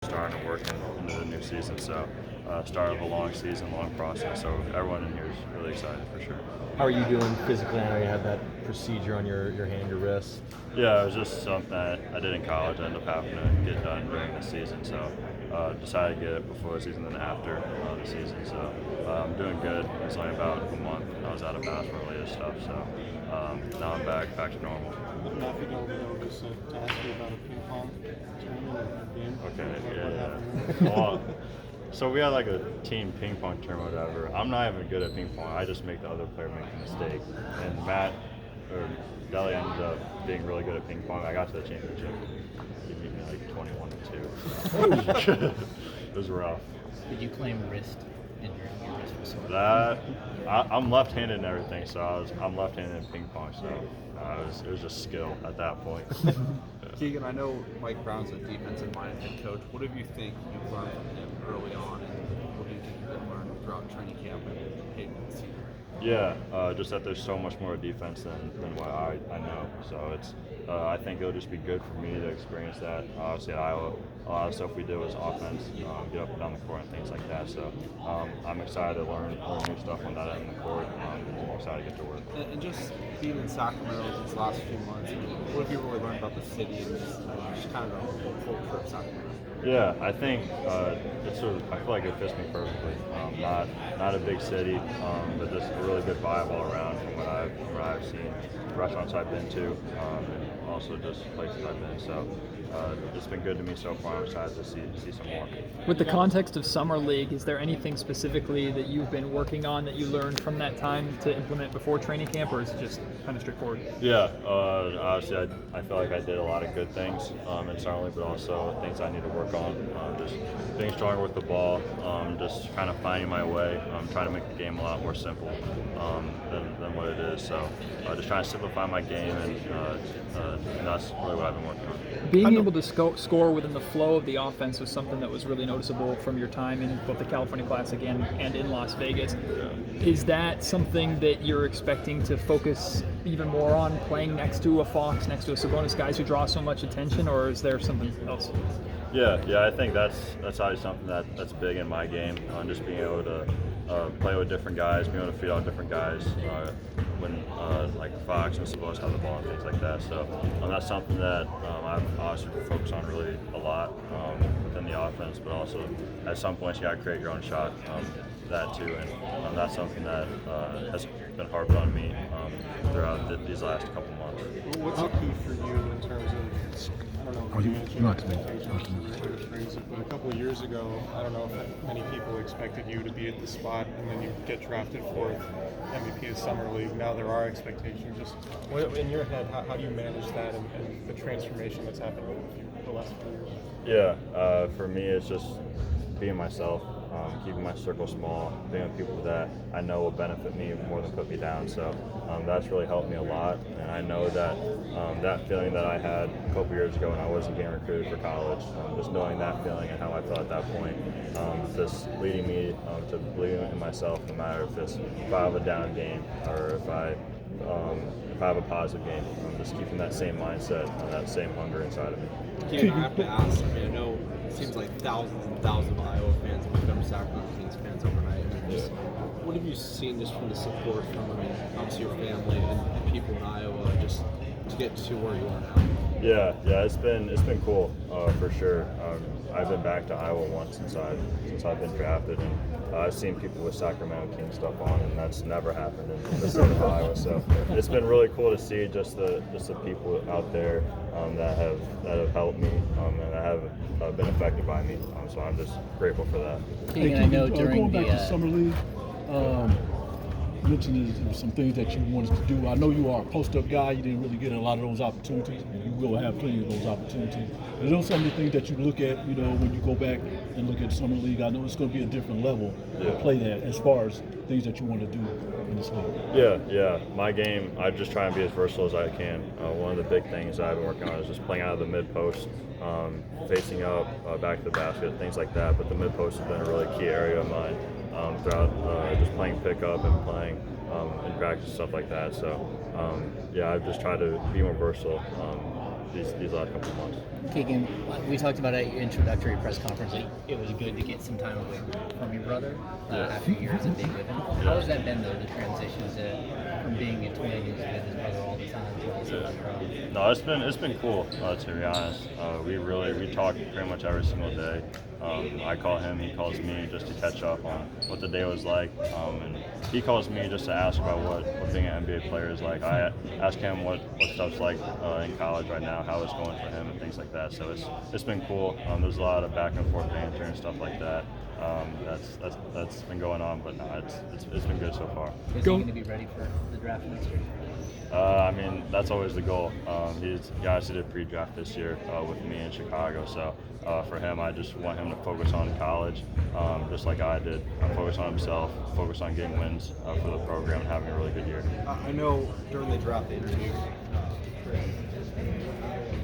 starting to work into the new season. So start of a long season, long process. So everyone in here is really excited for sure. How are you doing physically? I know you had that procedure on your hand, your wrist. Yeah, it was just something that I did in college. I ended up having to get done during the season. So decided to get it before the season and after the season. So I'm doing good. It's only about a month. I was out of basketball related stuff. So now I'm back to normal. Now, if you don't know, just to ask you about a ping pong tournament or game. Okay, yeah. Well, so we had like a team ping pong tournament or whatever. I'm not even good at ping pong. I just make the other player make a mistake. And Matt or Deli ended up being really good at ping pong. I got to the championship. He beat me like 21-2. It was rough. Did you claim wrist injury? Your wrist was sore. I'm left-handed and everything, so I'm left-handed in ping pong. So it was just skill at that point. Keegan, I know Mike Brown's a defensive-minded head coach. What do you think you've learned from him early on, and what do you think you're going to learn throughout training camp and heading into the season? Yeah, just that there's so much more defense than what I know. So it's I think it'll just be good for me to experience that. Obviously at Iowa, a lot of stuff we did was offense, get up and down the court and things like that. So I'm excited to learn new stuff on that end of the court. I'm excited to get to work. And just being in Sacramento these last few months, what have you really learned about the city and just kind of the whole culture of Sacramento? Yeah, I think it's I feel like it fits me perfectly. Not a big city, but just a really good vibe all around from what I've seen. Restaurants I've been to, and also just places I've been. So it's been good to me so far. I'm excited to see some more. With the context of Summer League, is there anything specifically that you've been working on that you learned from that time to implement before training camp, or is it just kind of straightforward? Yeah, obviously I feel like I did a lot of good things in Summer League, but also things I need to work on. Just being stronger with the ball, just kind of finding my way, trying to make the game a lot more simple than what it is. So just trying to simplify my game, and that's really what I've been working on. Being able to score within the flow of the offense was something that was really noticeable from your time in both the California Classic and in Las Vegas. Yeah. Is that something that you're expecting to focus even more on, playing next to a Fox, next to a Sabonis, guys who draw so much attention, or is there something else? Yeah, I think that's always something that's big in my game. Just being able to play with different guys, being able to feed off different guys when like Fox and Sabonis have the ball and things like that. So that's something that I've obviously focused on really a lot within the offense, but also at some points you got to create your own shot. That too, and that's something that has been harped on me throughout these last couple months. What's the key for you in terms of, I don't know if you mentioned expectations, but a couple of years ago, I don't know if many people expected you to be at the spot, and then you get drafted for MVP of Summer League. Now there are expectations. Just in your head, how do you manage that and the transformation that's happened with you the last few years? Yeah, for me it's just being myself. Keeping my circle small, being with people that I know will benefit me more than put me down. So that's really helped me a lot. And I know that that feeling that I had a couple years ago when I wasn't getting recruited for college, just knowing that feeling and how I felt at that point, just leading me to believing in myself, no matter if I have a down game or if I have a positive game. Just keeping that same mindset, that same hunger inside of me. Keegan, I have to ask, I know it seems like thousands and thousands of Iowa fans have become Sacramento Kings fans overnight. Just what have you seen just from the support from, obviously your family and people in Iowa just to get to where you are now? Yeah, it's been cool for sure. I've been back to Iowa once since I've been drafted, and I've seen people with Sacramento Kings stuff on, and that's never happened in the state of Iowa. So it's been really cool to see just the people out there that have helped me and that have been affected by me. So I'm just grateful for that. Keegan, I know during going back to Summer League, you mentioned some things that you wanted to do. I know you are a post-up guy. You didn't really get a lot of those opportunities, and you will have plenty of those opportunities. Are those some of the things that you look at, when you go back and look at Summer League? I know it's going to be a different level to play that as far as things that you want to do in this league. Yeah. My game, I just try and be as versatile as I can. One of the big things I've been working on is just playing out of the mid-post, facing up, back to the basket, things like that. But the mid-post has been a really key area of mine throughout just playing pickup and playing in practice, stuff like that. So, I've just tried to be more versatile these last couple of months. Keegan, we talked about at your introductory press conference that it was good to get some time away from your brother after years of being with him. How has that been, though, the transition from being a twin who's with his brother all the time to also on your own? No, it's been cool, to be honest. We talk pretty much every single day. I call him, he calls me just to catch up on what the day was like, and he calls me just to ask about what being an NBA player is like. I ask him what stuff's like in college right now, how it's going for him, and things like that. So it's been cool. There's a lot of back and forth banter and stuff like that. That's been going on, but no, it's been good so far. Is he going to be ready for the draft next year? I mean, that's always the goal. He obviously did pre-draft this year with me in Chicago, so for him, I just want him to focus on college, just like I did. Focus on himself, focus on getting wins for the program and having a really good year. I know during the draft interview,